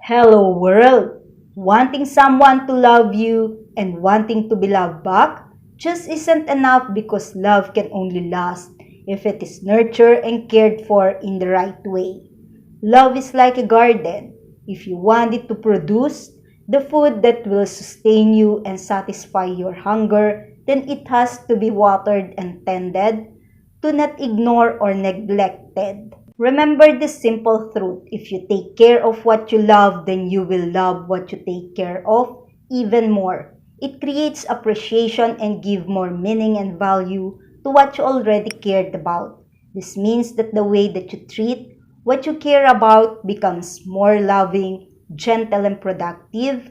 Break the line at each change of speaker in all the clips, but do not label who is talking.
Hello world! Wanting someone to love you and wanting to be loved back just isn't enough because love can only last if it is nurtured and cared for in the right way. Love is like a garden. If you want it to produce the food that will sustain you and satisfy your hunger, then it has to be watered and tended, to not ignore or neglected. Remember this simple truth: if you take care of what you love, then you will love what you take care of even more. It creates appreciation and give more meaning and value to what you already cared about. This means that the way that you treat what you care about becomes more loving, gentle, and productive.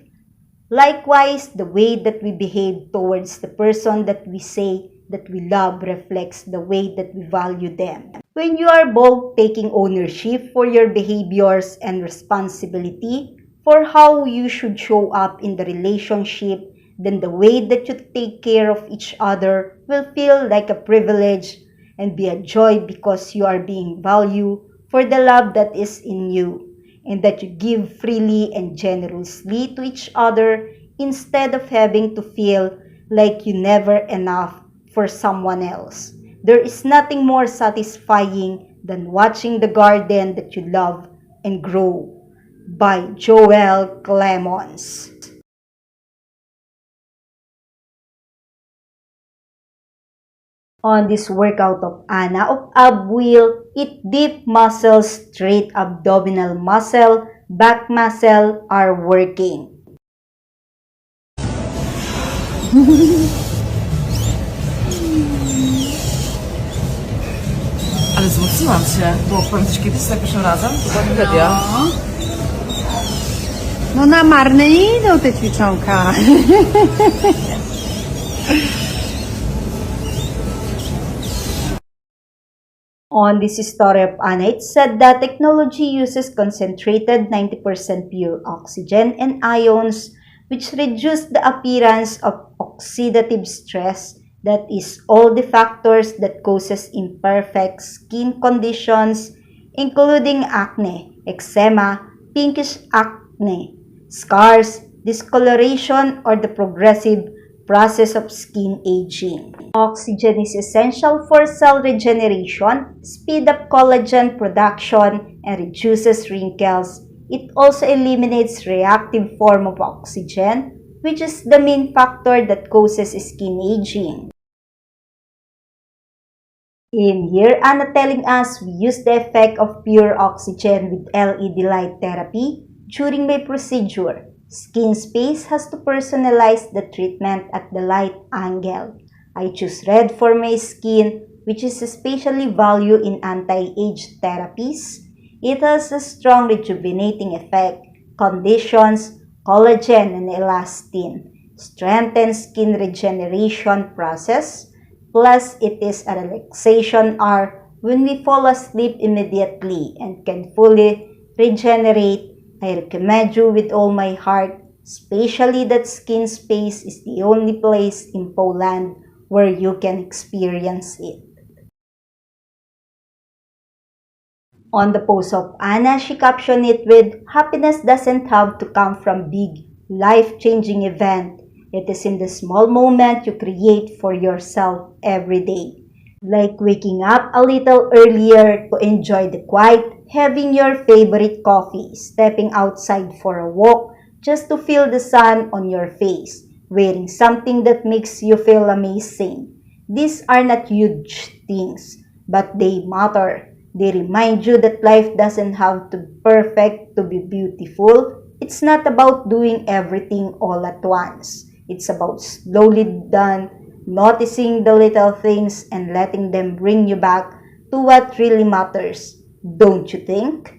Likewise, the way that we behave towards the person that we say that we love reflects the way that we value them. When you are both taking ownership for your behaviors and responsibility for how you should show up in the relationship, then the way that you take care of each other will feel like a privilege and be a joy because you are being valued for the love that is in you, and that you give freely and generously to each other instead of having to feel like you never enough for someone else. There is nothing more satisfying than watching the garden that you love and grow. By Joel Clemons. On this workout of Anna of ab wheel, eat deep muscles, straight abdominal muscle, back muscle are working.
Ale wzmocniłam się, bo powiem Ci kiedyś za pierwszym razem, to była tragedia.
No na marne nie idą te ćwiczonka.
On this story of Anna, it said that technology uses concentrated 90% pure oxygen and ions, which reduce the appearance of oxidative stress, that is all the factors that causes imperfect skin conditions, including acne, eczema, pinkish acne, scars, discoloration, or the progressive process of skin aging. Oxygen is essential for cell regeneration, speed up collagen production, and reduces wrinkles. It also eliminates reactive form of oxygen, which is the main factor that causes skin aging. In here, Anna telling us we use the effect of pure oxygen with LED light therapy during my procedure. Skin Space has to personalize the treatment at the light angle. I choose red for my skin, which is especially valued in anti-age therapies. It has a strong rejuvenating effect, conditions collagen and elastin, strengthens skin regeneration process, plus it is a relaxation hour when we fall asleep immediately and can fully regenerate. I recommend you with all my heart, especially that Skin Space is the only place in Poland where you can experience it. On the post of Anna, she captioned it with, "Happiness doesn't have to come from big, life-changing event. It is in the small moment you create for yourself every day. Like waking up a little earlier to enjoy the quiet, having your favorite coffee, stepping outside for a walk just to feel the sun on your face, wearing something that makes you feel amazing. These are not huge things, but they matter. They remind you that life doesn't have to be perfect to be beautiful. It's not about doing everything all at once. It's about slowly done, noticing the little things and letting them bring you back to what really matters. Don't you think?"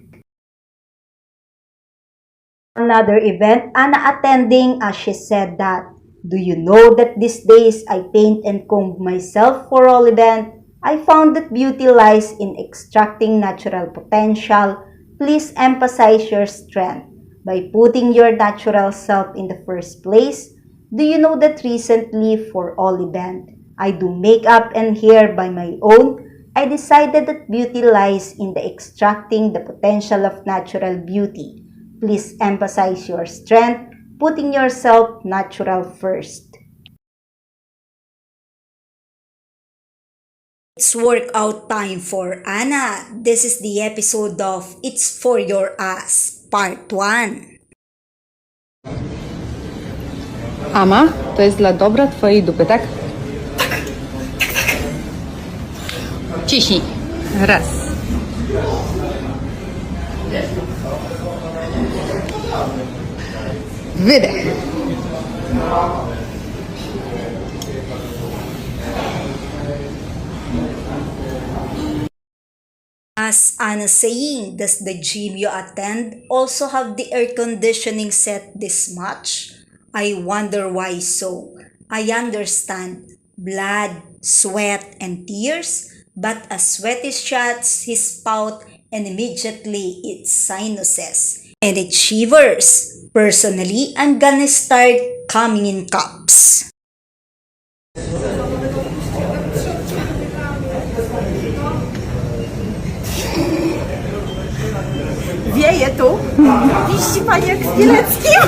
Another event Anna attending, as she said that, "Do you know that these days I paint and comb myself for all event? I found that beauty lies in extracting natural potential. Please emphasize your strength by putting your natural self in the first place. Do you know that recently for all event, I do makeup and hair by my own? I decided that beauty lies in the extracting the potential of natural beauty. Please emphasize your strength, putting yourself natural first. It's workout time for Anna. This is the episode of It's For Your Ass, Part 1.
Ama, to jest dla dobra twojej dupy, tak? Ciśnij. Raz. Wydech.
As Anna saying, does the gym you attend also have the air conditioning set this much? I wonder why so. I understand blood, sweat, and tears, but a sweaty shuts his spout and immediately it's sinuses. And it shivers. Personally, I'm gonna start coming in cups.
Wieje tu. Iści pani jak w Bieleckim.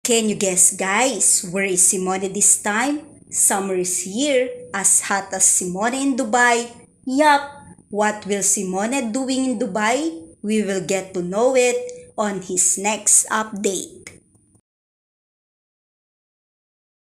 Can you guess, guys, where is Simone this time? Summer is here, as hot as Simone in Dubai. Yup, what will Simone doing in Dubai? We will get to know it on his next update.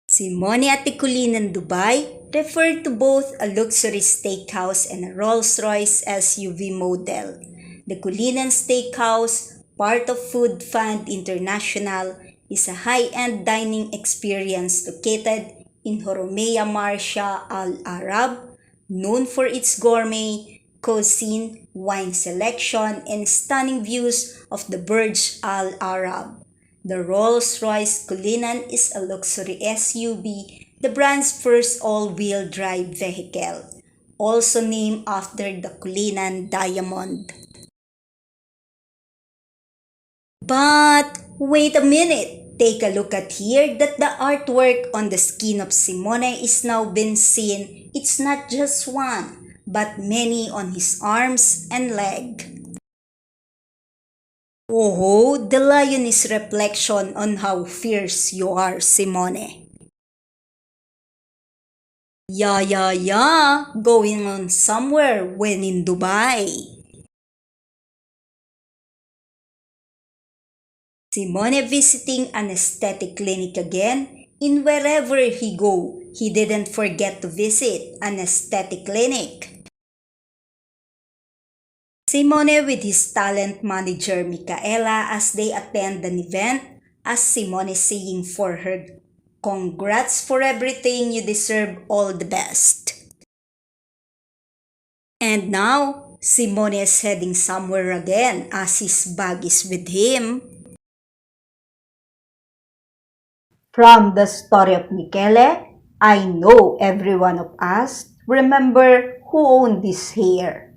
Simone at the Cullinan Dubai referred to both a luxury steakhouse and a Rolls-Royce SUV model. The Cullinan Steakhouse, part of Food Fund International, is a high-end dining experience located in Horomea Marcia Al Arab, known for its gourmet cuisine, wine selection, and stunning views of the Burj Al Arab. The Rolls-Royce Cullinan is a luxury SUV, the brand's first all-wheel drive vehicle, also named after the Cullinan Diamond. But wait a minute, take a look at here that the artwork on the skin of Simone is now been seen. It's not just one, but many on his arms and leg. Oh, the lion is reflection on how fierce you are, Simone. Yeah, going on somewhere when in Dubai. Simone visiting an aesthetic clinic again. In wherever he go, he didn't forget to visit an aesthetic clinic. Simone with his talent manager Micaela as they attend an event, as Simone saying for her, "Congrats for everything, you deserve all the best." And now, Simone is heading somewhere again as his bag is with him. From the story of Michele, I know every one of us remember who owned this hair.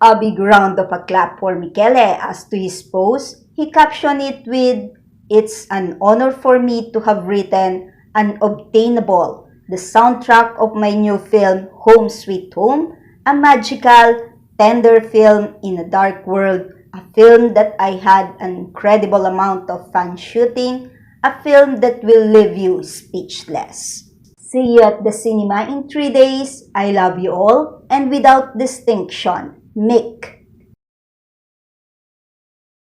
A big round of applause for Michele as to his post. He captioned it with, "It's an honor for me to have written Unobtainable, the soundtrack of my new film Home Sweet Home, a magical, tender film in a dark world, a film that I had an incredible amount of fun shooting, a film that will leave you speechless. See you at the cinema in 3 days. I love you all, and without distinction, Mick."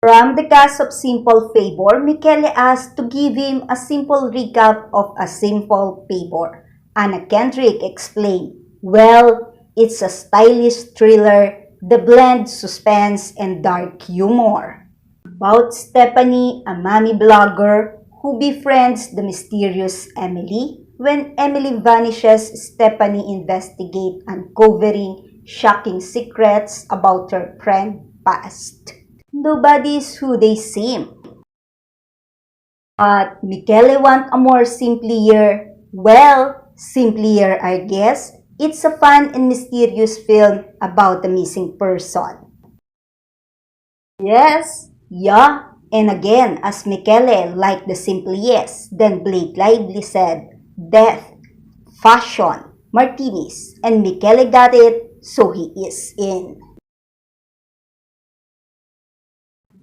From the cast of Simple Favor, Michele asked to give him a simple recap of A Simple Favor. Anna Kendrick explained, "Well, it's a stylish thriller that blends suspense and dark humor. About Stephanie, a mommy blogger who befriends the mysterious Emily. When Emily vanishes, Stephanie investigates uncovering shocking secrets about her friend's past. Nobody's who they seem. But Michele want a more simpler, I guess. It's a fun and mysterious film about a missing person." Yes, yeah, and again, as Michele liked the simple yes, then Blake Lively said, "Death, fashion, martinis, and Michele got it, so he is in.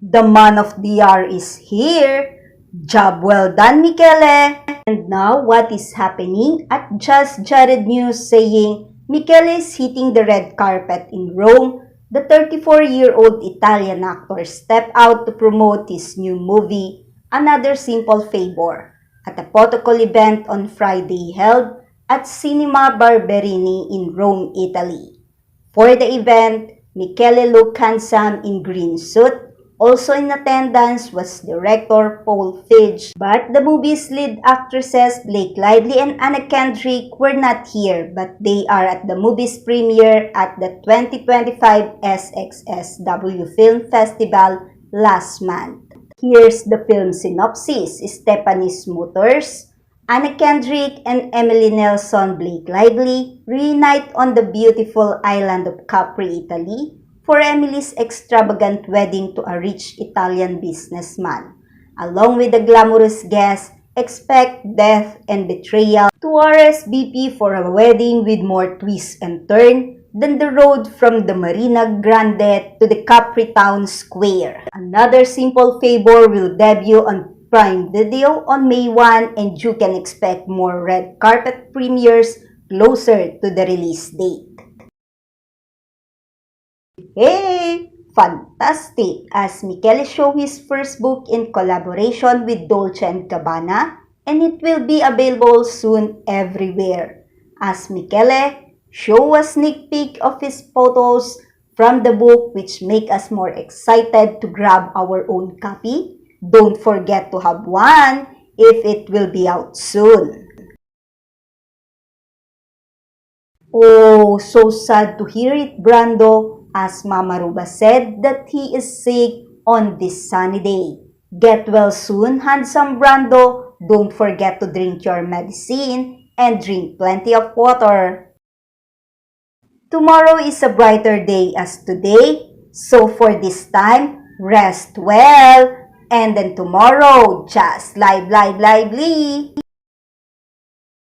The man of the hour is here. Job well done, Michele. And now, what is happening at Just Jared News saying Michele is hitting the red carpet in Rome. The 34-year-old Italian actor stepped out to promote his new movie, Another Simple Favor, at a protocol event on Friday held at Cinema Barberini in Rome, Italy. For the event, Michele looked handsome in green suit. Also in attendance was director Paul Feig, but the movie's lead actresses Blake Lively and Anna Kendrick were not here, but they are at the movie's premiere at the 2025 SXSW Film Festival last month. Here's the film synopsis. Stephanie Smothers, Anna Kendrick, and Emily Nelson Blake Lively reunite on the beautiful island of Capri, Italy, for Emily's extravagant wedding to a rich Italian businessman. Along with the glamorous guests, expect death and betrayal to RSVP for a wedding with more twists and turns than the road from the Marina Grande to the Capri Town Square. Another Simple Favor will debut on Prime Video on May 1, and you can expect more red carpet premieres closer to the release date. Hey! Fantastic! As Michele show his first book in collaboration with Dolce & Gabbana, and it will be available soon everywhere. As Michele show a sneak peek of his photos from the book, which make us more excited to grab our own copy. Don't forget to have one if it will be out soon. Oh, so sad to hear it, Brando, as Mama Ruba said that he is sick on this sunny day. Get well soon, handsome Brando. Don't forget to drink your medicine and drink plenty of water. Tomorrow is a brighter day as today, so for this time, rest well. And then tomorrow, just lively.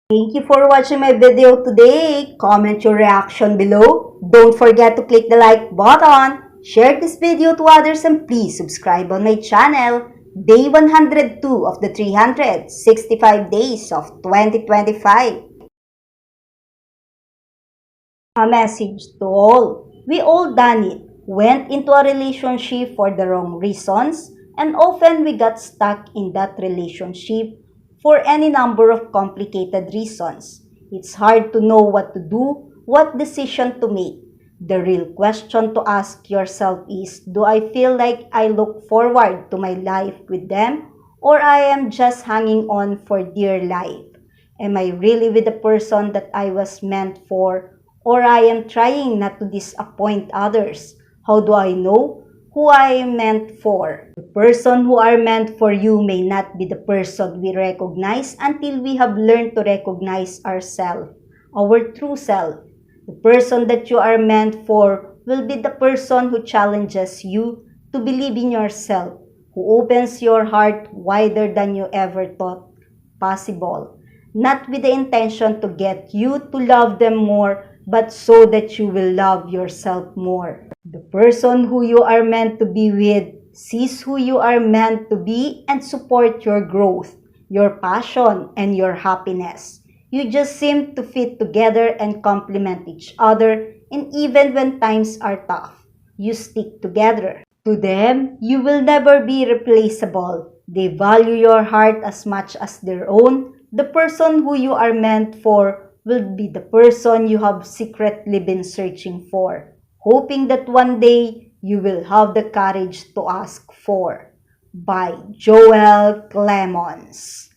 Thank you for watching my video today. Comment your reaction below. Don't forget to click the like button. Share this video to others and please subscribe on my channel. Day 102 of the 365 days of 2025. A message to all. We all done it. Went into a relationship for the wrong reasons, and often we got stuck in that relationship for any number of complicated reasons. It's hard to know what to do, what decision to make. The real question to ask yourself is, do I feel like I look forward to my life with them, or I am just hanging on for dear life? Am I really with the person that I was meant for, or I am trying not to disappoint others? How do I know who I am meant for? The person who are meant for you may not be the person we recognize until we have learned to recognize ourselves, our true self. The person that you are meant for will be the person who challenges you to believe in yourself, who opens your heart wider than you ever thought possible, not with the intention to get you to love them more, but so that you will love yourself more. The person who you are meant to be with sees who you are meant to be and support your growth, your passion, and your happiness. You just seem to fit together and complement each other, and even when times are tough, you stick together. To them, you will never be replaceable. They value your heart as much as their own. The person who you are meant for will be the person you have secretly been searching for, hoping that one day you will have the courage to ask for. By Joel Clemons.